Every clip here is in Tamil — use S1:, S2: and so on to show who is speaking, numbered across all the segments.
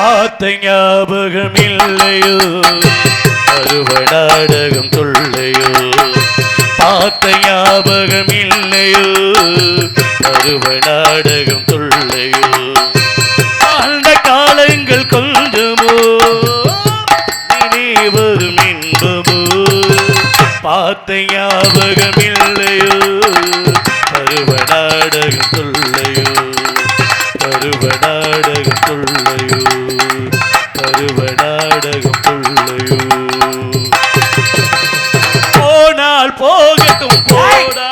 S1: பார்த்த ஞாபகம் இல்லையோ பருவ நாடகம் தொல்லையோ பார்த்த ஞாபகம் இல்லையோ பருவ நாடகம் தொல்லையோ அந்த காலங்கள் கொஞ்சமோ வரும் இன்பமோ பார்த்த ஞாபகம் இல்லையோ பருவ நாடகம் தொல்லையோ பருவ நாடகம் தொல்லையோ பருவ நாடகம் தொல்லையோ போனால் போகட்டும் போடா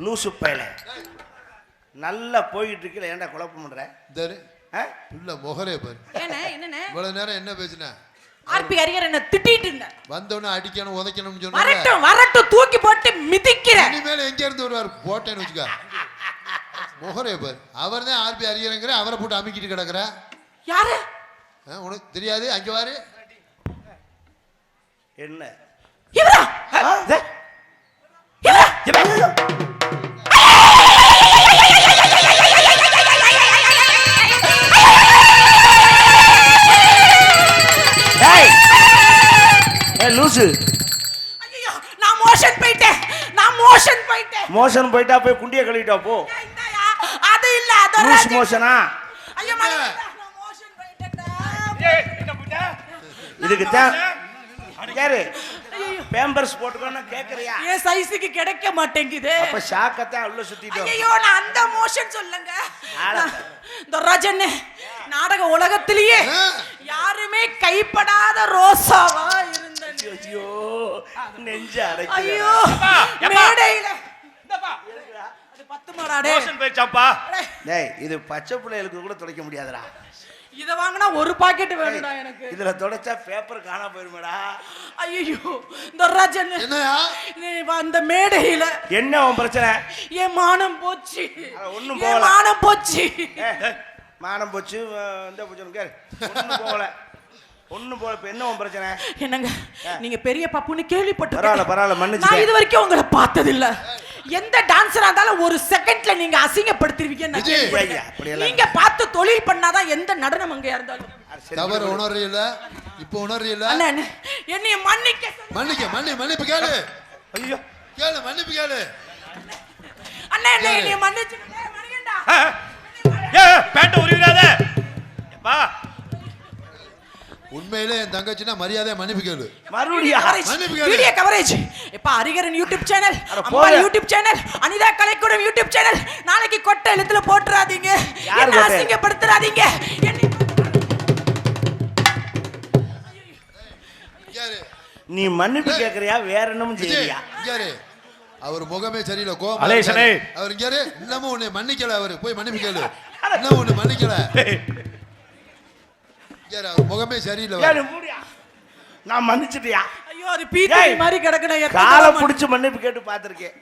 S2: லூசு பயல நல்லா போயிட்டு இருக்கல ஏன்டா குழப்பம் பண்ற
S3: இல்ல முகரே பாரு
S4: என்ன
S3: இவ்வளவு நேரம் என்ன பேசின
S4: ஆர்பி ஹரிகர் என்ன திட்டிட்டு இருந்த
S3: வந்தவன அடிக்கணும் உதைக்கணும்னு சொன்னா
S4: வரட்டும் தூக்கி போட்டு மிதிக்கிறேன்
S3: இனிமேல் எங்க இருந்து வருவார் போட்டேன்னு வச்சுக்க முகரே பாரு அவர் தான் ஆர்பி ஹரிகரங்கிற அவரை போட்டு அமுக்கிட்டு கிடக்குற
S4: யாரு
S3: உனக்கு தெரியாது அங்க வாரு
S2: என்ன
S4: இவரா
S2: லூசு
S4: ஐயோ நான் மோஷன்
S2: போயிட்டா போய் குண்டிய கழுவிட்டா போ
S4: அது இல்ல அது
S2: லூஸ் மோஷனா
S4: ஐயோ நான் மோஷன் போயிட்டேன்டா
S2: இதுக்கு தான் யாரு பேம்பர்ஸ் போட்டுக்கோன்னு கேக்குறியா
S4: ஏன் சைஸுக்கு கிடைக்க மாட்டேங்குது
S2: அப்ப ஷாக்கத்தான் உள்ள சுத்திட்டோம்
S4: ஐயோ நான் அந்த மோஷன் சொல்லுங்க துர்ராஜன் நாடக உலகத்திலேயே யாருமே கைப்படாத ரோசாவா இருந்தேன்
S2: ஐயோ நெஞ்சு அடைக்குது
S4: ஐயோ மேடையில அது 10 மாடாடே
S1: மோஷன் போயிச்சாப்பா
S2: டேய் இது பச்சை பிள்ளைகளுக்கு கூட துடைக்க முடியாதுடா
S4: இத வாங்குனா ஒரு பாக்கெட் வேணும்டா எனக்கு
S2: இதுல துடைச்சா பேப்பர் காணா போயிருமேடா
S4: ஐயோ துர்ராஜன்
S3: என்னயா
S4: நீ அந்த மேடையில
S2: என்ன உன் பிரச்சனை
S4: என் மானம் போச்சு
S2: ஒண்ணும் போகல
S4: மானம் போச்சு
S2: மானம் போச்சு இந்த போச்சு கேரு ஒண்ணும் போல இப்ப என்ன உன் பிரச்சனை
S4: என்னங்க நீங்க பெரிய பப்புன்னு கேள்விப்பட்டேன்
S2: பரவாயில்ல மன்னிச்சு
S4: நான் இது வரைக்கும் உங்களை பார்த்தது இல்ல எந்த டான்ஸரா இருந்தாலும் ஒரு செகண்ட்ல நீங்க அசிங்கப்படுத்துவீங்க நீங்க பார்த்து தொழில் பண்ணாதான் எந்த நடனம் அங்க இருந்தாலும்
S3: தவறு உணர்றீல இப்போ உணர்றீல
S4: அண்ணா என்னைய
S3: மன்னிப்பு கேளு
S2: ஐயோ
S3: கேளு மன்னிப்பு கேளு
S4: அண்ணா என்னைய மன்னிச்சுங்க மணிகண்டா
S1: பேண்ட் உரியாத அப்பா
S3: உண்மையிலே என் தங்கச்சினா மரியாதை மன்னிப்பு கேளு
S2: மறுபடியும்
S4: வீடியோ கவரேஜ் இப்ப ஹரிகரன் யூடியூப் சேனல் அம்மா YouTube channel Anitha Kalaikoodam YouTube channel நாளைக்கு கொட்டை எழுத்துல போட்டுறாதீங்க என்ன அசிங்கப்படுத்துறாதீங்க
S2: நீ மன்னிப்பு கேக்குறியா வேற என்னமும் செய்யறியா
S3: அவர் முகமே சரியில்லை கோபம் அவர் இங்க இன்னமும் உன்னை மன்னிக்கல அவரு போய் மன்னிப்பு கேளு இன்னமும் உன்னை மன்னிக்கல முகமே சரியில்லை
S2: நான் மன்னிச்சிட்டியா
S4: ஐயோ அது பீத்தி மாதிரி கிடக்குன
S2: காலை புடிச்சு மன்னிப்பு கேட்டு பாத்திருக்கேன்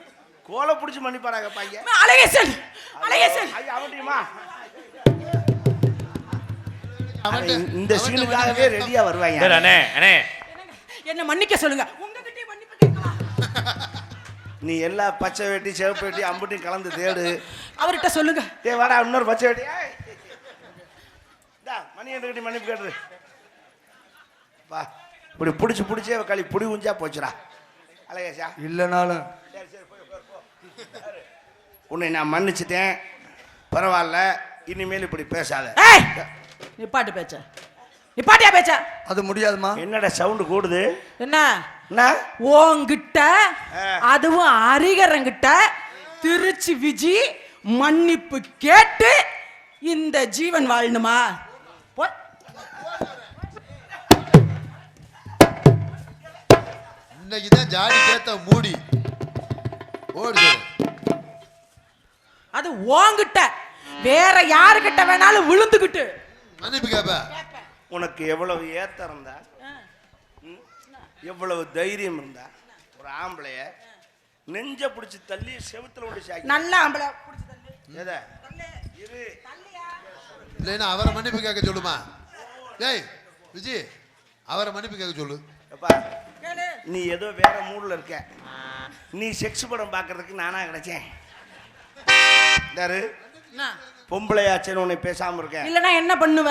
S2: கோலை புடிச்சு மன்னிப்பாராங்க பையன்
S4: அழகேசன்
S2: ஐயா அவட்டியுமா இந்த சீனுக்காகவே ரெடியா வருவாங்க
S1: அண்ணே
S4: என்ன மன்னிக்க சொல்லுங்க உங்ககிட்ட மன்னிப்பு கேட்கலாம்
S2: நீ எல்லா பச்சை வெட்டி சிவப்பு வெட்டி அம்புட்டையும் கலந்து தேடு
S4: அவர்கிட்ட சொல்லுங்க
S2: வாடா இன்னொரு பச்சை வெட்டி மணி என்கிட்ட மன்னிப்பு கேட்டு வா இப்படி பிடிச்சே களி புடி உஞ்சா போச்சுடா அழகேஷா
S5: இல்லைனாலும்
S2: உன்னை நான் மன்னிச்சிட்டேன் பரவாயில்ல இனிமேல் இப்படி பேசாத
S4: நிப்பாட்டியா பேச்ச
S5: அது முடியாதுமா
S2: என்னடா சவுண்டு கூடுது
S4: என்ன ஓங்கிட்ட அதுவும் ஹரிகரங்கிட்ட திருச்சி விஜி மன்னிப்பு கேட்டு இந்த ஜீவன் வாழணுமா
S3: இன்னைக்குதான் ஜாடி கேத்த மூடி ஓடு
S4: அது ஓங்கிட்ட வேற யாருக்கிட்ட வேணாலும் விழுந்துகிட்டு
S3: மன்னிப்பு கேப்ப
S2: உனக்கு எவ்வளவு ஏத்தம் இருந்தா எவ்வளவு தைரியம் இருந்தா ஒரு ஆம்பளைய நெஞ்ச பிடிச்சி தள்ளி செவுத்துல கொண்டு சாக்கி
S4: நல்ல ஆம்பளை பிடிச்சி தள்ளி
S2: எதை இரு
S3: இல்லைன்னா அவரை மன்னிப்பு கேட்க சொல்லுமா டேய் விஜய் அவரை மன்னிப்பு கேட்க சொல்லு
S2: நீ ஏதோ வேற மூட்ல இருக்க நீ செக்ஸ் படம் பார்க்கறதுக்கு நானா கிடைச்சேன்
S4: என்ன?
S2: பொம்பளையாச்சேன்னு உன்னை பேசாம இருக்கேன்.
S4: இல்லனா என்ன பண்ணுவ?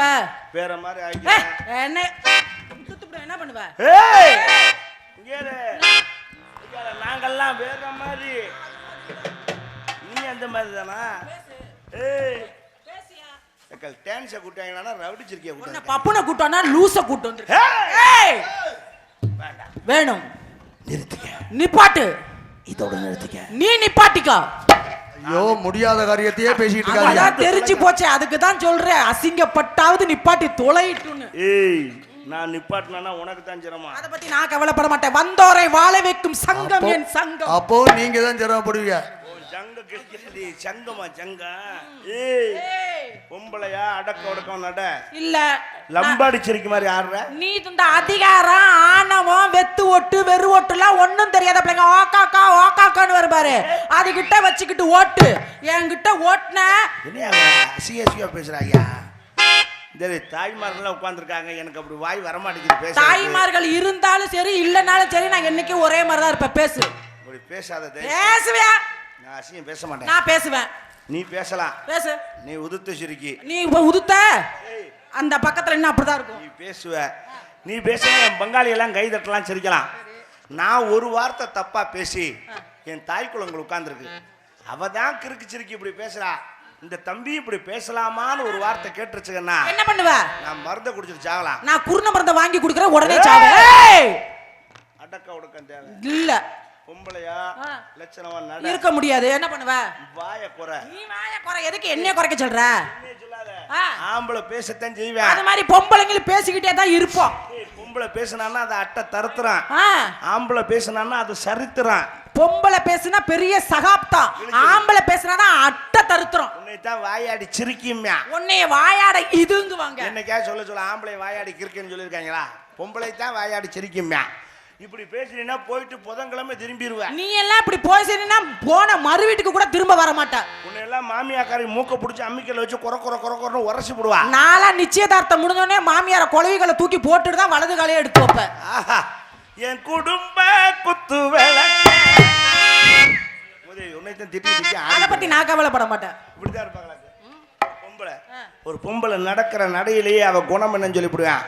S2: வேற மாதிரி ஆயிக்கிறேன்.
S4: என்ன சுத்துப்புட என்ன பண்ணுவ?
S2: ஏய் இங்க இரு. நாங்கெல்லாம் வேற மாதிரி, நீ அந்த மாதிரி தானா? ஏய்
S4: பேசியா?
S2: எக்கல் டான்ஸை கூட்டாங்கன்னா ரவுடி சிரிக்கிய
S4: உன்னை
S2: கூட்டாங்க.
S4: பப்புனை கூட்டானா லூச கூட்டு வந்து.
S2: ஏய்
S4: வேண்டாம். வேணும்.
S2: நிறுத்திக்க.
S4: நிப்பாட்டு.
S2: இதோட நிறுத்திக்க.
S4: நீ நிப்பாட்டிக்கா.
S3: ஐயோ முடியாத காரியத்தையே பேசிட்டு
S4: அதான்
S3: இருக்காங்க.
S4: தெரிஞ்சு போச்சு. அதுக்கு தான் சொல்றேன் அசிங்கப்பட்டாவது நிப்பாட்டி தொலைட்டுன்னு.
S2: ஏய் நான் நிப்பாட்டினா உனக்கு தான் சிரமம்.
S4: அத பத்தி நான் கவலைப்பட மாட்டேன். வந்தோரை வாழ வைக்கும் சங்கம் என் சங்கம்.
S3: அப்போ நீங்க தான் சிரமப்படுவீங்க.
S2: சங்க கிழக்கிடி சங்கமா சங்கா. ஏய் பொம்பளையா அடக்க ஒடக்கம் நட
S4: இல்ல
S2: லம்பாடி சிரிக்கு மாதிரி ஆடுற.
S4: நீ இந்த அதிகாரம் ஆணவம் வெத்து ஓட்டு வெறு ஓட்டுலாம் ஒண்ணும் தெரியாத பிள்ளைங்க ஓகாக்கா ஓகாக்கான்னு வருவாரு. அது கிட்ட வச்சுக்கிட்டு ஓட்டு என்கிட்ட ஓட்டுன
S2: என்ன சிஎஸ்பியா பேசுறாங்க. இந்த தாய்மார்கள் உட்கார்ந்துருக்காங்க. எனக்கு அப்படி வாய் வரமாட்டேங்குது பேச.
S4: தாய்மார்கள் இருந்தாலும் சரி இல்லனாலும் சரி நான் என்னைக்கு ஒரே மாதிரி தான் இருப்பேன். பேசு.
S2: அப்படி பேசாத.
S4: பேசுவியா?
S2: நான் அசிங்கம் பேச மாட்டேன்.
S4: நான் பேசுவேன்.
S2: நீ பேசலாம்.
S4: பேசு.
S2: நீ உதுத்து சிரிக்கி.
S4: நீ இப்ப உதுத்த அந்த பக்கத்துல என்ன அப்படிதான் இருக்கும்.
S2: நீ பேசுவ. நீ பேசுனா என் பங்காளி எல்லாம் கை தட்டலாம் சிரிக்கலாம். நான் ஒரு வார்த்தை தப்பா பேசி என் தாய் குளங்கள் உட்கார்ந்துருக்கு. அவ தான் கிறுக்கு சிரிக்கி இப்படி பேசுறா. இந்த தம்பி இப்படி பேசலாமான்னு ஒரு வார்த்தை கேட்டுருச்சுன்னா
S4: என்ன பண்ணுவ?
S2: நான் மருந்தை குடிச்சிட்டு சாகலாம்.
S4: நான் குருண மருந்தை வாங்கி குடுக்குறேன் உடனே சாவு.
S2: அடக்க ஒடுக்கம் தேவை
S4: இல்ல.
S2: பொம்பளையா லட்சணமா நட
S4: இருக்க முடியாது. என்ன பண்ணுவ?
S2: வாய குறை.
S4: நீ வாய குறை. எதுக்கு என்னைய குறைக்க சொல்ற?
S2: ஆம்பளை பேசத்தான் செய்வேன்.
S4: அது மாதிரி பொம்பளைங்களும் பேசிக்கிட்டே தான் இருப்போம்.
S2: பொம்பளை பேசினான்னா அது அட்டை தருத்துறான். ஆம்பளை பேசினான்னா அது சரித்துறான்.
S4: பொம்பளை பேசினா பெரிய சகாப்தம். ஆம்பளை பேசினாதான் அட்டை தருத்துறோம்.
S2: உன்னைத்தான் வாயாடி சிரிக்கும்யா.
S4: உன்னைய வாயாட இதுங்குவாங்க.
S2: என்னைக்கா சொல்ல ஆம்பளை வாயாடி கிறுக்குன்னு சொல்லியிருக்காங்களா? பொம்பளை தான் வாயாடி சிரிக்கும்யா. இப்படி பேசுறீன்னா போயிட்டு புதன்கிழமை திரும்பிடுவேன்.
S4: நீ எல்லாம் இப்படி போயினா போன மறு வீட்டுக்கு கூட திரும்ப வர மாட்டா.
S2: உன்னை எல்லாம் மாமியாக்காரி மூக்க பிடிச்சி அம்மிக்கல வச்சு குறை குறை குறை குறைன்னு உரசி விடுவா.
S4: நாளா நிச்சயதார்த்தம் முடிஞ்சோடனே மாமியார குழவிகளை தூக்கி போட்டுட்டு தான் வலது காலையை எடுத்து வைப்பேன்.
S2: ஆஹா என் குடும்ப குத்து விளக்கு. உன்னைத்தான் திட்டி திட்டி
S4: அதை பத்தி நான் கவலைப்பட மாட்டேன்.
S2: இப்படிதான் இருப்பாங்களா பொம்பளை? ஒரு பொம்பளை நடக்கிற நடையிலேயே அவ குணம் என்னன்னு சொல்லிவிடுவேன்.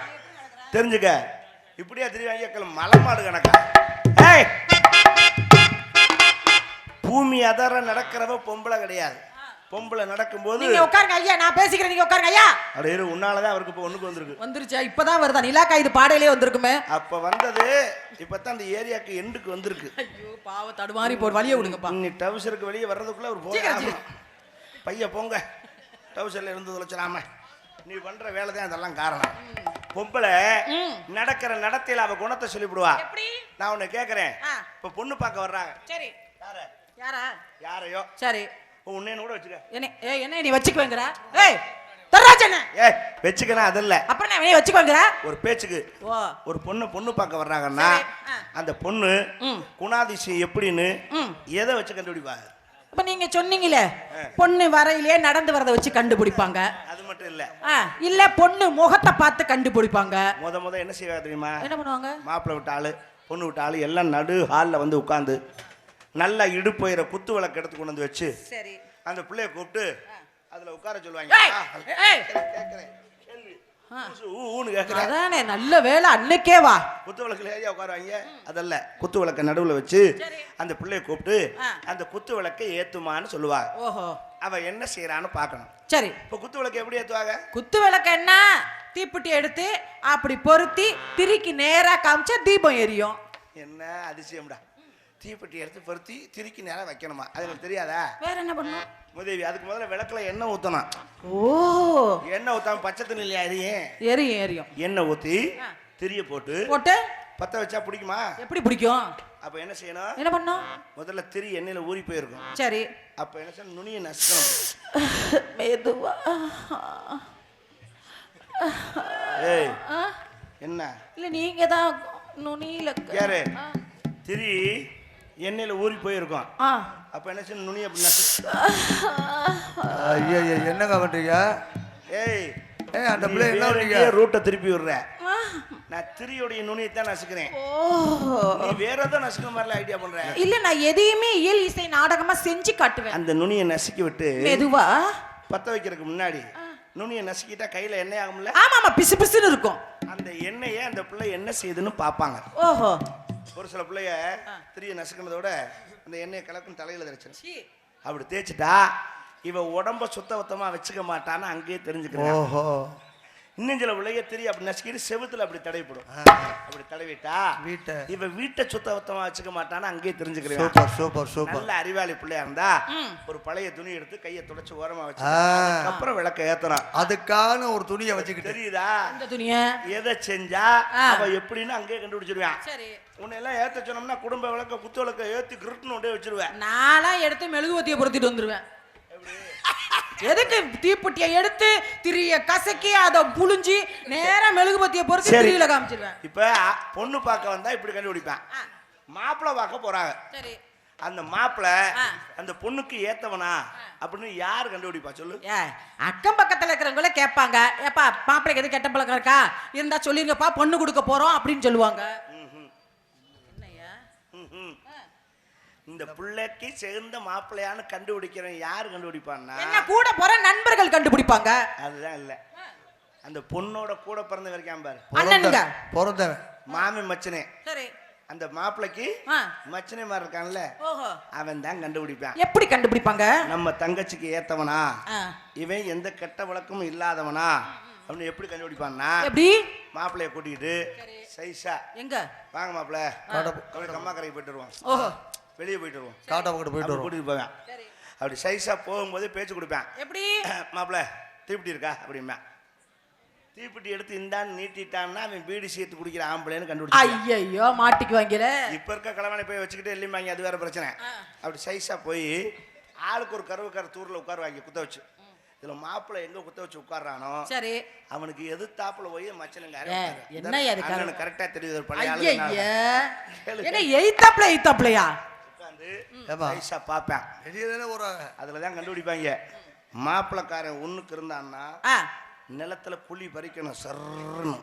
S2: தெரிஞ்சுக்க. இப்படியா தெரியும் மலமாடு கணக்கா? ஏய் பூமி அதர நடக்கிறவ பொம்பளை கிடையாது. பொம்பளை நடக்கும்போது
S4: நீங்க உட்காருங்க ஐயா, நான் பேசிக்கிறேன். நீங்க உட்காருங்க ஐயா.
S2: அட இரு, உன்னாலதான் அவருக்கு இப்போ ஒண்ணுக்கு வந்திருக்கு.
S4: வந்துருச்சா? இப்பதான் வருதா? நிலாக்கா இது பாடையிலே வந்திருக்குமே.
S2: அப்ப வந்தது இப்பதான் அந்த ஏரியாக்கு எண்டுக்கு வந்திருக்கு.
S4: ஐயோ பாவ தடுமாறி போ. வழிய விடுங்கப்பா.
S2: நீ டவுசருக்கு வெளியே வர்றதுக்குள்ள ஒரு போக பைய போங்க. டவுசர்ல இருந்து தொலைச்சிடாம. நீ பண்ற வேலை தான் இதெல்லாம் காரணம். பொம்பளை நடக்கிற நடத்தையில அவ குணத்தை சொல்லிவிடுவா. நான் உன்னை கேக்குறேன். இப்ப பொண்ணு பார்க்க வர்றாங்க. சரி யாரா? யாரையோ. சரி உன்னை கூட வச்சுக்க. என்ன நீ வச்சுக்குவேங்கற? ஏய் தர்ராஜன. ஏய் வெச்சுக்கனா அது இல்ல. அப்புறம் நான் வச்சுக்குவேங்கற ஒரு பேச்சுக்கு. ஒரு பொண்ணு பார்க்க வர்றாங்கன்னா அந்த பொண்ணு குணாதிசயம் எப்படின்னு எதை வச்சு கண்டுபிடிப்பா? இப்ப நீங்க சொன்னீங்களே பொண்ணு வரையிலே நடந்து வரத வச்சு கண்டுபிடிப்பாங்க. அது மட்டும் இல்ல. இல்ல பொண்ணு முகத்தை பார்த்து கண்டுபிடிப்பாங்க. முத என்ன செய்வாங்க தெரியுமா? என்ன பண்ணுவாங்க? மாப்பிள்ளை விட்ட ஆளு பொண்ணு விட்ட ஆளு எல்லாம் நடு ஹால்ல வந்து உட்கார்ந்து நல்லா இடுப்பயிர குத்து விளக்கு எடுத்து கொண்டு வந்து வச்சு சரி அந்த பிள்ளைய கூப்பிட்டு அதுல உட்கார சொல்லுவாங்க. அதானே நல்ல வேலை அன்னைக்கே வா. குத்து விளக்குல ஏரியா உட்காருவாங்க. அதல்ல குத்து விளக்க நடுவுல வச்சு அந்த பிள்ளைய கூப்பிட்டு அந்த குத்து விளக்கை ஏத்துமான்னு சொல்லுவா. ஓஹோ அவ என்ன செய்யறான்னு பாக்கணும். சரி இப்ப குத்து விளக்கு எப்படி ஏத்துவாங்க? குத்து விளக்கு என்ன தீப்பெட்டி எடுத்து அப்படி பொருத்தி திரிக்கு நேரா காமிச்சா தீபம் எரியும். என்ன அதிசயம்டா. தீப்பெட்டி எடுத்து பொருத்தி திரிக்கு நேரா வைக்கணுமா? அது எனக்கு தெரியாதா? வேற என்ன பண்ணும் முதவி? அதுக்கு முதல்ல விளக்குல எண்ணெய் ஊத்தணும். ஓ எண்ணெய் ஊத்தாம பச்சை தண்ணி இல்லையா எரியும்? எரியும். எண்ணெய் ஊத்தி திரிய போட்டு பத்த வச்சா பிடிக்குமா? எப்படி பிடிக்கும்? அப்ப என்ன செய்யணும்? என்ன பண்ணும்? முதல்ல திரி எண்ணெயில ஊறி போயிருக்கும். சரி அப்ப என்ன செய்யணும்? நுனியை நசுக்கணும். மெதுவா. ஏய் என்ன இல்ல நீங்க தான் நுனியில யாரு திரி எண்ணெயில ஊறி போயிருக்கும். அப்ப என்ன செய்யணும்? நுனி அப்படி ஐயா என்னங்க பண்றீங்க? ஏய் அந்த பிள்ளை என்ன ரூட்டை திருப்பி விடுற. நான் திரியோடைய நுனியை தான் நசுக்கிறேன். நீ வேற ஏதோ நசுக்கிற மாதிரி ஐடியா பண்ற. இல்ல நான் எதையுமே இயல் இசை நாடகமா செஞ்சு காட்டுவேன். அந்த நுனியை நசுக்கி விட்டு மெதுவா பத்த வைக்கிறதுக்கு முன்னாடி நுனியை நசுக்கிட்டா கையில எண்ணெய் ஆகும்ல?
S4: ஆமா ஆமா, பிசு பிசுன்னு இருக்கும்.
S2: அந்த எண்ணெயை அந்த பிள்ளை என்ன செய்யுதுன்னு பார்ப்பாங்க.
S4: ஓஹோ.
S2: ஒரு சில பிள்ளைய திரிய நசுக்கினதோட அந்த எண்ணெயை கலக்கும் தலையில தெரிச்சு அப்படி தேய்ச்சிட்டா இவ உடம்ப சுத்தபத்தமா வச்சுக்க மாட்டான்னு அங்கேயே தெரிஞ்சுக்கிறேன்.
S3: ஓஹோ.
S2: இன்னும் சில பிள்ளைய திரி அப்படி நசுக்கிட்டு செவுத்துல அப்படி தடவிப்படும். அப்படி தடவிட்டா இவ வீட்டை சுத்தபத்தமா வச்சுக்க மாட்டான்னு அங்கேயே தெரிஞ்சுக்கிறேன்.
S3: Super super super.
S2: நல்ல அறிவாளி பிள்ளையா இருந்தா ஒரு பழைய துணி எடுத்து கையை துடைச்சு ஓரமா வச்சு அப்புறம் விளக்க ஏத்தணும்.
S3: அதுக்கான ஒரு துணியை வச்சுக்கிட்டு
S2: தெரியுதா?
S4: இந்த துணிய
S2: எதை செஞ்சா அவ எப்படின்னு அங்கேயே கண்டுபிடிச்சிருவேன்.
S4: சரி.
S2: உன்னை எல்லாம் ஏத்த சொன்னோம்னா குடும்ப விளக்க குத்து விளக்க ஏத்தி கிருட்டுன்னு ஒன்றே வச்சிருவேன்.
S4: நானா எடுத்து மெழுகுவத்தியை பொருத்திட்டு வந்துருவேன். எதுக்கு தீப்பெட்டியை எடுத்து திரிய கசக்கி அதை புழிஞ்சி நேரா மெழுகுபத்தியை பொறுத்து திரியில காமிச்சிருவேன்.
S2: இப்ப பொண்ணு பார்க்க வந்தா இப்படி கண்டுபிடிப்பேன். மாப்பிள்ளை பார்க்க போறாங்க.
S4: சரி.
S2: அந்த மாப்பிள்ளை அந்த பொண்ணுக்கு ஏத்தவனா அப்படின்னு யாரு கண்டுபிடிப்பா சொல்லு?
S4: அக்கம் பக்கத்துல இருக்கிறவங்கள கேட்பாங்க, ஏப்பா மாப்பிள்ளைக்கு எது கெட்ட பழக்கம் இருக்கா இருந்தா சொல்லிருங்கப்பா, பொண்ணு கொடுக்க போறோம் அப்படின்னு சொல்லுவாங்க. என்னையா
S2: இந்த பிள்ளைக்கு சேர்ந்த மாப்பிள்ளையான்னு கண்டுபிடிக்கிறேன் யாரு கண்டுபிடிப்பான்னா
S4: என்ன கூட போற நண்பர்கள் கண்டுபிடிப்பாங்க.
S2: அதுதான் இல்ல, அந்த பொண்ணோட கூட பிறந்த வரைக்கும் பாரு,
S4: அண்ணனுங்க
S3: பிறந்தவன்
S2: மாமி மச்சனே.
S4: சரி.
S2: அந்த மாப்பிள்ளைக்கு மச்சனே மாதிரி இருக்கான்ல, அவன் தான் கண்டுபிடிப்பான்.
S4: எப்படி கண்டுபிடிப்பாங்க?
S2: நம்ம தங்கச்சிக்கு ஏத்தவனா இவன் எந்த கெட்ட வழக்கமும் இல்லாதவனா அப்படின்னு எப்படி கண்டுபிடிப்பான்னா,
S4: எப்படி
S2: மாப்பிள்ளைய கூட்டிக்கிட்டு சைஸா எங்க வாங்க மாப்பிள்ள கம்மா கரைக்கு போயிட்டு வருவான்.
S4: ஓஹோ.
S2: வெளியே போயிட்டு வருவோம்,
S3: காட்டா பக்கத்து போயிட்டு
S2: கூட்டிட்டு போவேன். அப்படி சைஸா போகும்போது பேச்சு கொடுப்பேன்.
S4: எப்படி?
S2: மாப்பிள்ள தீப்பிட்டி இருக்கா அப்படிமா, தீப்பிட்டி எடுத்து இந்தான்னு நீட்டிட்டான்னா அவன் பீடி சேர்த்து குடிக்கிற ஆம்பளைன்னு கண்டுபிடிச்சு.
S4: ஐயோ மாட்டிக்குவாங்கல.
S2: இப்ப இருக்க கிழவனை போய் வச்சுக்கிட்டு எல்லிம்பாங்க, அது வேற பிரச்சனை. அப்படி சைஸா போய் ஆளுக்கு ஒரு கருவுக்கார தூர்ல உட்கார வாங்கி குத்த வச்சு, இதுல மாப்பிள்ளை எங்க குத்த வச்சு உட்கார்றானோ சரி அவனுக்கு எது தாப்புல போய் மச்சனுங்க என்ன கரெக்டா தெரியுது. பழைய
S4: என்ன எய்தாப்லையா
S2: சைஸா பாப்பேன், அதுலதான் கண்டுபிடிப்பாங்க. மாப்பிள்ளைக்காரன் ஒண்ணுக்கு இருந்தான்னா நிலத்துல குழி பறிக்கணும் சர்ன்னு.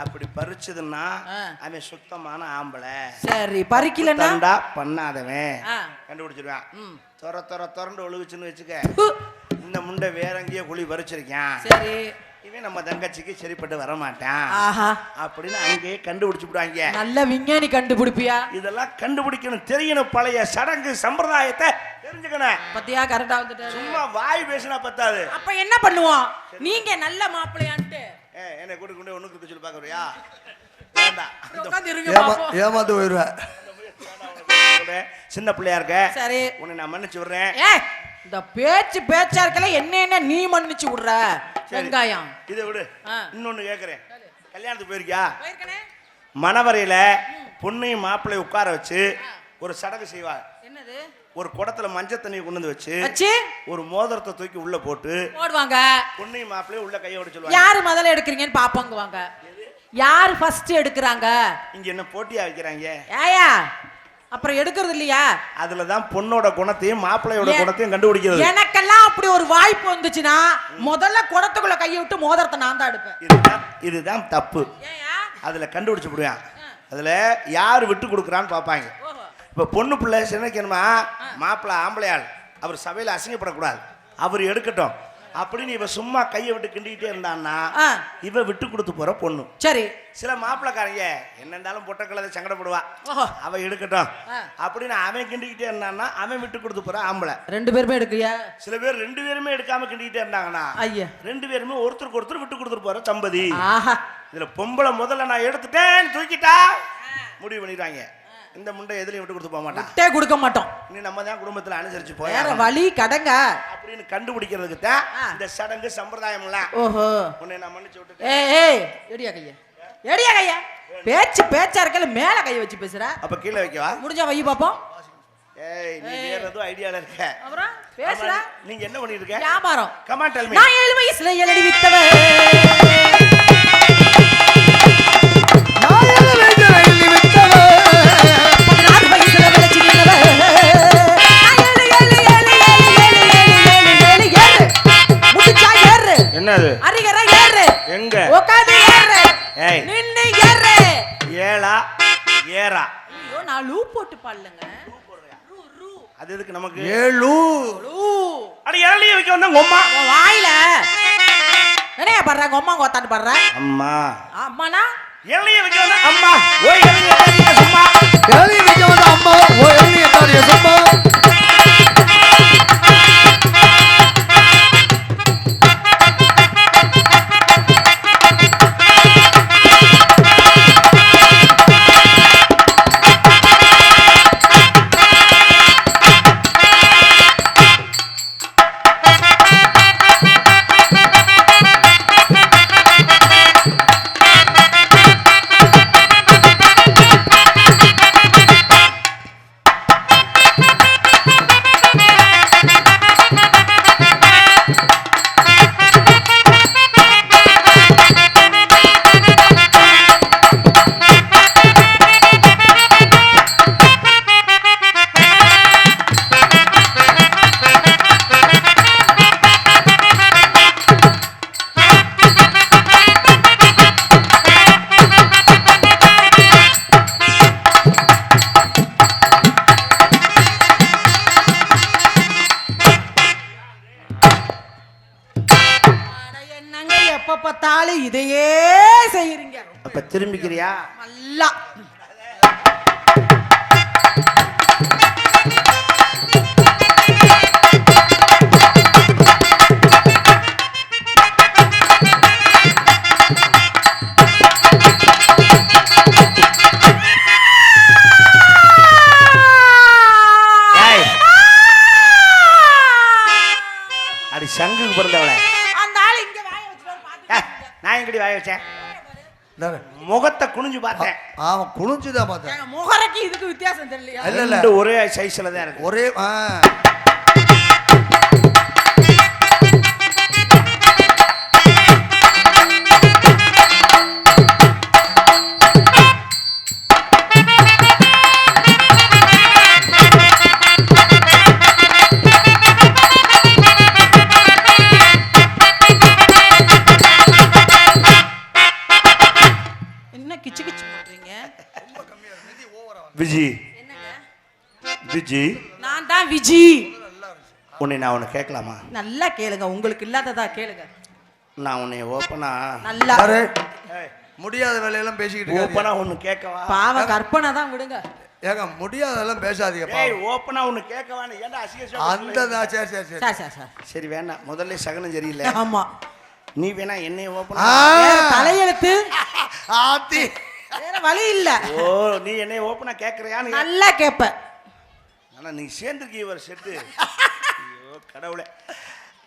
S2: அப்படி பறிச்சதுன்னா அவன் சுத்தமான ஆம்பளை. சரி, பறிக்கலன்னா பண்ணாதவன் கண்டுபிடிச்சிருவான். திறந்து ஒழுகுச்சுன்னு வச்சுக்க, இந்த முண்டை வேற எங்கேயோ குழி பறிச்சிருக்கான், சரி இவன் நம்ம தங்கச்சிக்கு சரிப்பட்டு வர மாட்டான் அப்படின்னு அங்கேயே கண்டுபிடிச்சு விடுவாங்க.
S4: நல்ல விஞ்ஞானி கண்டுபிடிப்பியா?
S2: இதெல்லாம் கண்டுபிடிக்கணும், தெரியணும், பழைய சடங்கு சம்பிரதாயத்தை தெரிஞ்சுக்கணும்.
S4: பத்தியா கரெக்டா வந்துட்டு
S2: சும்மா வாய் பேசினா பத்தாது.
S4: அப்ப என்ன பண்ணுவோம்? நீங்க நல்ல மாப்பிள்ளையான்ட்டு
S2: என்னை கூட்டு கொண்டு ஒண்ணுக்கு சொல்லி பாக்குறியா?
S3: ஏமாந்து போயிருவேன்.
S2: சின்ன பிள்ளையா இருக்க, சரி உன்னை நான் மன்னிச்சு விடுறேன்.
S4: இந்த பேச்சா இருக்கல என்ன நீ மன்னிச்சு விடுற வெங்காயம்.
S2: இதை விடு, இன்னொன்னு கேக்குறேன். கல்யாணத்துக்கு போயிருக்கியா? மணவரையில பொண்ணையும் மாப்பிள்ளைய உட்கார வச்சு ஒரு சடங்கு செய்வா. என்னது? ஒரு குடத்துல மஞ்சள் தண்ணியை கொண்டு வந்து வச்சு ஒரு மோதிரத்தை தூக்கி உள்ள போட்டு போடுவாங்க. பொண்ணையும் மாப்பிள்ளையும் உள்ள கையோட சொல்லுவாங்க.
S4: யாரு முதல்ல எடுக்கிறீங்கன்னு பாப்பாங்க. வாங்க, யாரு ஃபர்ஸ்ட் எடுக்கிறாங்க?
S2: இங்க என்ன போட்டியா வைக்கிறாங்க?
S4: ஏயா அப்புறம் எடுக்கிறது இல்லையா?
S2: அதுலதான் பொண்ணோட குணத்தையும் மாப்பிள்ளையோட குணத்தையும் கண்டுபிடிக்கிறது.
S4: எனக்கெல்லாம் அப்படி ஒரு வாய்ப்பு வந்துச்சுன்னா முதல்ல குடத்துக்குள்ள கையை விட்டு மோதிரத்தை நான் தான் எடுப்பேன்.
S2: இதுதான் தப்பு. அதுல கண்டுபிடிச்சு விடுவேன். அதுல யாரு விட்டு கொடுக்குறான்னு பாப்பாங்க. இப்ப பொண்ணு பிள்ளை சின்னக்கணுமா, மாப்பிள்ளை ஆம்பளையாள், அவர் சபையில அசிங்கப்படக்கூடாது, அவர் எடுக்கட்டும் அப்படின்னு இவ சும்மா கையை விட்டு கிண்டிக்கிட்டே இருந்தான்னா இவ விட்டு கொடுத்து போற பொண்ணு. சரி, சில மாப்பிள்ளைக்காரங்க என்ன இருந்தாலும் பொட்டக்கலதை சங்கடப்படுவா, அவ எடுக்கட்டும் அப்படின்னு அவன் கிண்டிக்கிட்டே இருந்தான்னா அவன் விட்டு கொடுத்து போற ஆம்பளை.
S4: ரெண்டு பேருமே எடுக்கிறியா?
S2: சில பேர் ரெண்டு பேருமே எடுக்காம கிண்டிக்கிட்டே இருந்தாங்கன்னா ரெண்டு பேருமே ஒருத்தருக்கு ஒருத்தர் விட்டு கொடுத்துட்டு போற தம்பதி. இதுல பொம்பளை முதல்ல நான் எடுத்துட்டேன் தூக்கிட்டா முடிவு பண்ணிடுவாங்க. இந்த முண்டை எதுலையும் விட்டு கொடுத்து போக மாட்டான், கொடுக்க மாட்டோம். நீ நம்ம தான் குடும்பத்துல அனுசரிச்சு போய் வேற வழி கடங்க அப்படின்னு கண்டுபிடிக்கிறதுக்கு தான் இந்த சடங்கு சம்பிரதாயம் எல்லாம். ஓஹோ, உன்னை நான் மன்னிச்சு விட்டுட்டேன்.
S4: ஏய் எடியா கையா, எடியா கையா, பேச்சா இருக்கல மேல கைய வச்சு பேசுற.
S2: அப்ப கீழே வைக்கவா?
S4: முடிஞ்சா வை பாப்போம்.
S2: ஏய் நீ வேற ஏதோ ஐடியால இருக்க.
S4: அப்புறம் பேசுற.
S2: நீங்க என்ன பண்ணிட்டு இருக்க?
S4: வியாபாரம்.
S2: Come on tell me.
S4: நான் 7 வயசுல எழுதி வித்தவன்.
S2: என்னது?
S4: அரிகர ஏறு.
S2: எங்க?
S4: உட்கார்ந்து ஏறு.
S2: ஏய்
S4: நின்னு ஏறு.
S2: ஏலா ஏரா.
S4: ஐயோ நான் லூ போட்டு பாடலங்க.
S2: அது எதுக்கு நமக்கு?
S3: ஏலு.
S2: அட ஏலி வைக்க வந்தா உங்க அம்மா
S4: உன் வாயில என்னைய பண்றாங்க அம்மா கோத்தான்னு பண்ற
S2: அம்மா
S4: அம்மானா
S2: இளநிய வைக்க வந்தா அம்மா ஓய் இளநிய வைக்க சும்மா
S3: இளநீ வைக்க வந்த அம்மா ஓ இளநீ எத்தாடிய சும்மா
S4: எப்ப பார்த்தாலும் இதையே செய்யறீங்க
S2: அப்ப திரும்பிக்கிறியா
S4: நல்லா
S2: அடி சங்குக்கு பிறந்தவளை
S4: அந்த ஆள் இங்க வாய வச்சுட்டு
S2: நான் எங்கடி வாய வச்சேன் முகத்தை குனிஞ்சு பார்த்தேன்
S3: ஆமா குளிஞ்சுதான் பார்த்தேன்
S4: முகரைக்கு இதுக்கு வித்தியாசம் தெரியலையா
S3: இல்ல இல்ல
S2: ரெண்டு ஒரே சைஸ்ல தான் இருக்கு
S3: ஒரே
S4: என்ன கிச்சு கிச்சு பண்றீங்க
S2: விஜி
S4: என்னங்க
S2: விஜி
S4: நான் தான் விஜி
S2: உன்னை நான் உன்னை கேட்கலாமா
S4: நல்லா கேளுங்க உங்களுக்கு இல்லாததா கேளுங்க
S2: நான் உன்னை ஓப்பனா
S4: நல்லா
S3: முடியாத வேலையெல்லாம் பேசிக்கிட்டு இருக்காதீங்க.
S2: ஓப்பனா ஒன்னு கேட்கவா
S4: பாவம் கற்பனை தான் விடுங்க
S3: ஏங்க முடியாதெல்லாம் பேசாதீங்க
S2: ஏய்
S3: பாவம்.
S2: ஓப்பனா ஒன்னு கேட்கவான்னு ஏன்டா அசிங்க
S3: அந்த சரி சரி சரி
S4: சார் சார் சார்
S2: சரி வேணாம் முதல்ல சகனம் சரியில்லை
S4: ஆமா
S2: நீ வேணா என்னைய
S3: ஆ,
S2: ஓப்பனா
S4: வேற தலையெழுத்து
S3: ஆத்தி
S4: வேற வழி இல்ல
S2: ஓ நீ என்னைய ஓப்பனா கேட்கறியான்னு
S4: நல்லா கேப்ப
S2: ஆனா நீ சேர்ந்துருக்கீ ஒரு செட்டு ஐயோ கடவுளே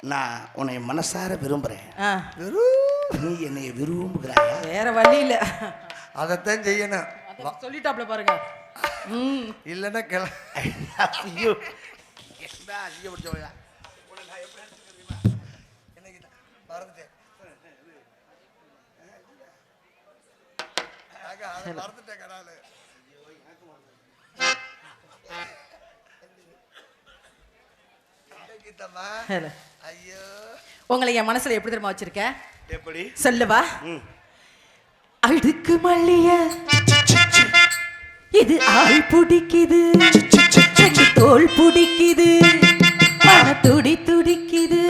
S2: நான் உன்னை மனசார விரும்புறேன்
S4: ஆ,
S2: நீ என்னைய விரும்புகிறாயா
S4: வேற வழி இல்ல
S3: அதைத்தான் செய்யணும்
S4: அத சொல்லிட்டாப்ல பாருங்க ம்
S3: இல்லைன்னா
S2: ஐயோ என்ன அதிகப்படிச்சவங்க
S3: மறந்துட்டேன் மறந்துட்டேன் கடாலு
S4: ஹலோ.
S3: ஐயோ
S4: உங்களை என் மனசுல எப்படி தெரியுமா வச்சிருக்கேன்
S2: எப்படி
S4: சொல்லவா
S2: ம்.
S4: அடுக்கு மல்லிய இது ஆள் பிடிக்குது ரெண்டு தோல் பிடிக்குது மன துடி துடிக்குது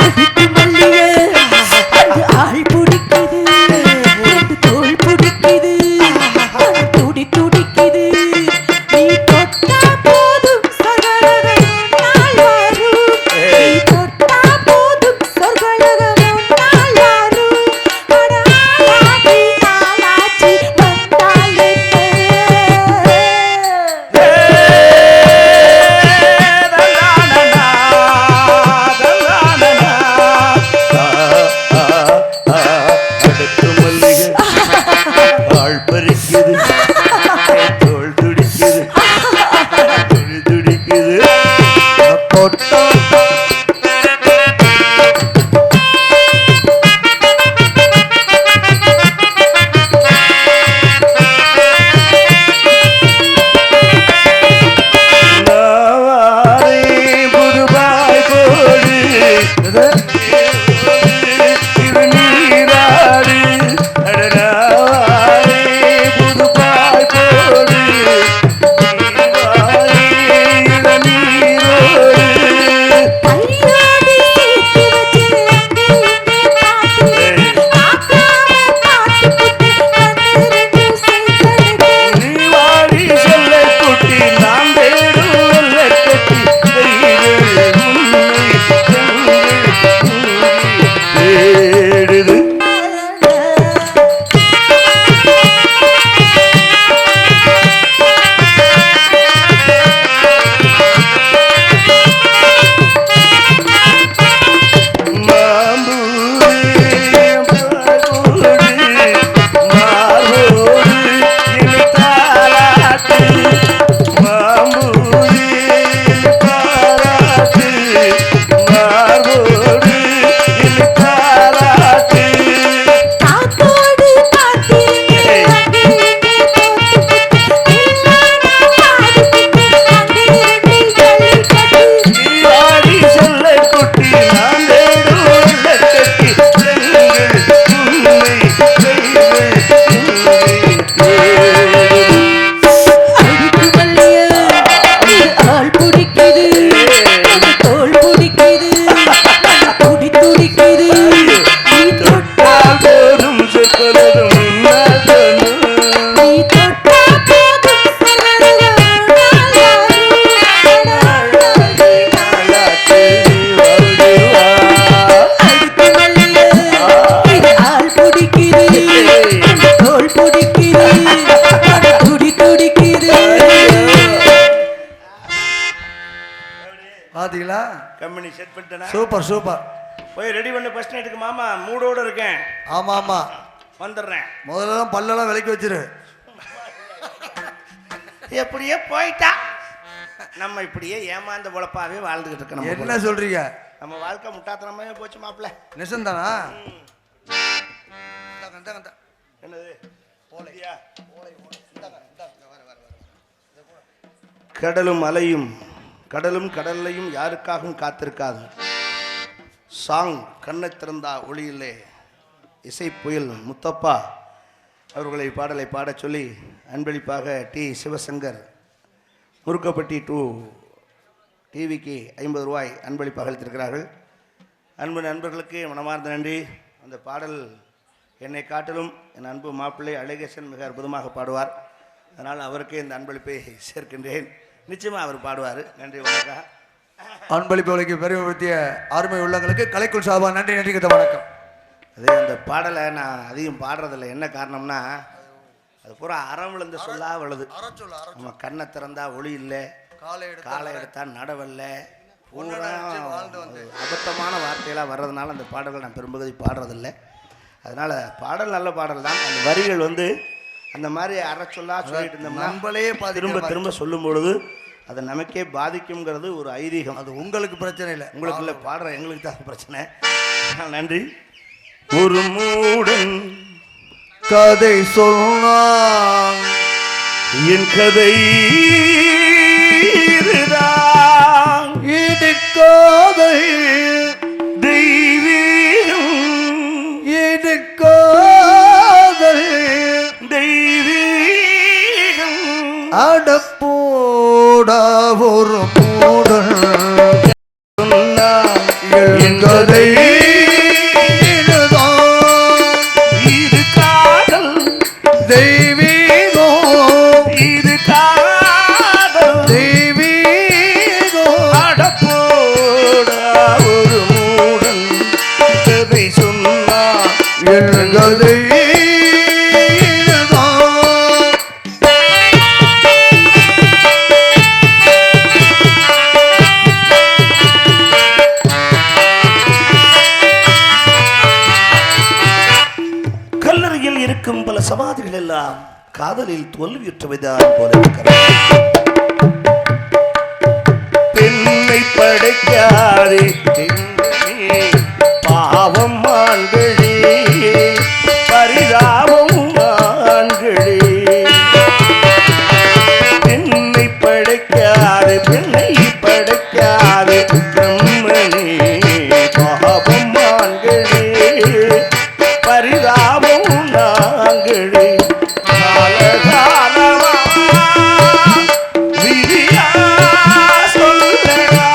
S4: அடுக்கு மல்லிய அது ஆள் பிடிக்குது ரெண்டு தோல் பிடிக்குது மன துடி துடிக்குது நீ தொட்டா போதும் சகலரும் நாள் வரும் நீ தொட்டா போதும் சொர்க்கலகம் நாள் வரும் அட ஆளாகி ஆளாச்சி வந்தால்
S1: அடுத்து மல்லிகை ஆள் பறிக்குது தோள் துடிக்குது துடி துடிக்குது நாவாரே புதுபாய் போடு இது நீராடு அடராவாரே புதுபாய்
S4: தோள் பிடிக்குது துடி துடிக்குது.
S5: பாத்தீங்களா?
S2: கம்பெனி செட் பண்ணிட்டேனா?
S5: Super super.
S2: போய் ரெடி பண்ணு ஃபர்ஸ்ட் நைட்டுக்கு மாமா. மூடோட இருக்கேன்.
S5: ஆமா ஆமா
S2: வந்துடுறேன்.
S5: முதல்ல பல்லெல்லாம் விலைக்கு வச்சிரு.
S2: எப்படியே போயிட்டா நம்ம இப்படியே ஏமாந்த பொழப்பாவே வாழ்ந்துகிட்டு இருக்கணும்.
S5: என்ன சொல்றீங்க?
S2: நம்ம வாழ்க்கை முட்டாத்தனமே போச்சு மாப்பிள்ள.
S5: நிசந்தானா?
S2: என்னது? கடலும் அலையும் கடலும் கடல்லையும் யாருக்காகவும் காத்திருக்காது. சாங் கண்ணை திறந்தா ஒளியிலே இசை புயல் முத்தப்பா அவர்களை பாடலை பாடச் சொல்லி அன்பளிப்பாக டி சிவசங்கர் முருக்கப்பட்டி டூ டிவிக்கு 50 ரூபாய் அன்பளிப்பாக அளித்திருக்கிறார்கள். அன்பு நண்பர்களுக்கு மனமார்ந்த நன்றி. அந்த பாடல் என்னை காட்டிலும் என் அன்பு மாப்பிள்ளை அழகேசன் மிக அற்புதமாக பாடுவார். அதனால் அவருக்கே இந்த அன்பளிப்பை சேர்க்கின்றேன். நிச்சயமாக அவர் பாடுவார். நன்றி, வணக்கம்.
S5: அன்பளிப்பு விலைக்கு பெருமைப்படுத்திய அருமை உள்ளங்களுக்கு கலைக்குள் சார்பா நன்றி நன்றி கத்த வணக்கம்.
S2: அதே அந்த பாடலை நான் அதிகம் பாடுறதில்லை. என்ன காரணம்னா அது பூரா அறம் விழுந்த சொல்லா விழுது. நம்ம கண்ணை திறந்தா ஒளி இல்லை, காலை எடுத்தா நடவல்ல, பூரா அபத்தமான வார்த்தையெல்லாம் வர்றதுனால அந்த பாடல்கள் நான் பெரும்பகுதி பாடுறதில்லை. அதனால் பாடல் நல்ல பாடல் தான். அந்த வரிகள் வந்து அந்த மாதிரி அறச்சொல்லா சொல்லிட்டு இருந்தோம்னா நம்மளே திரும்ப திரும்ப சொல்லும் பொழுது அது நமக்கே பாதிக்குங்கிறது ஒரு ஐதீகம்.
S5: அது உங்களுக்கு பிரச்சனை இல்லை,
S2: உங்களுக்கு இல்லை, பாடுற எங்களுக்கு தான் பிரச்சனை. நன்றி. ஒரு மூடன்
S5: கதை சொன்னான்
S2: என் கதை இதுதான்.
S5: இது காதல்
S2: தெய்வீகம்,
S5: இது காதல்
S2: தெய்வீகம்.
S5: அடப்போடா ஒரு மூடன்
S2: என் கதை இது காதல்
S5: தெய்வீகம்,
S2: இது காதல்
S5: தெய்வீகம்.
S2: அடப்போடா ஒரு மூடன் கதை சொன்னா
S5: என் கதை
S2: இருக்கும் பல சமாதிகள் எல்லாம் காதலில் தோல்வியுற்றவைதான் போல இருக்கிறது. பெண்ணை படைக்காதே பாவம் ஆண்களே, பரிதாபம் ஆண்களே. பெண்ணை படைக்காதே, பெண்ணை படைக்காதே பிரம்மனே, பாவம் ஆண்களே, பரிதாபம் நாங்களே. காலகாலமா விதியா சொல்லடா,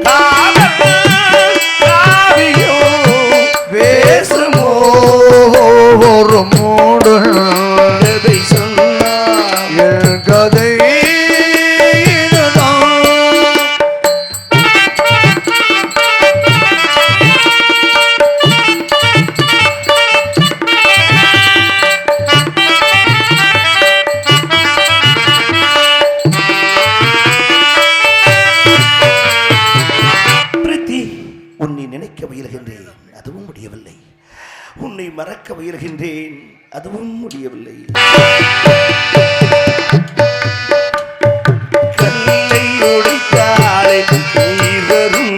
S2: காதல் காவியம் பேசுமோ
S5: ஒரு மூடன்
S2: எதை சொன்னா
S5: என் கதை
S2: உன்னை நினைக்க முயல்கின்றேன், அதுவும் முடியவில்லை. உன்னை மறக்க முயல்கின்றேன், அதுவும் முடியவில்லை. கல்லை உடைத்தாலே நீர் வரும்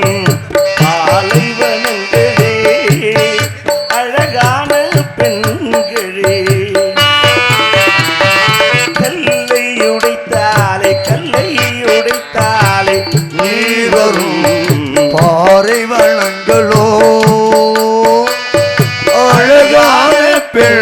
S2: பாலைவனங்களே, அழகான பெண்களே. கல்லை உடைத்தாலே, கல்லை உடைத்தாலே நீர் வரும்
S5: பாறை வளங்களோ, அழகான பெண்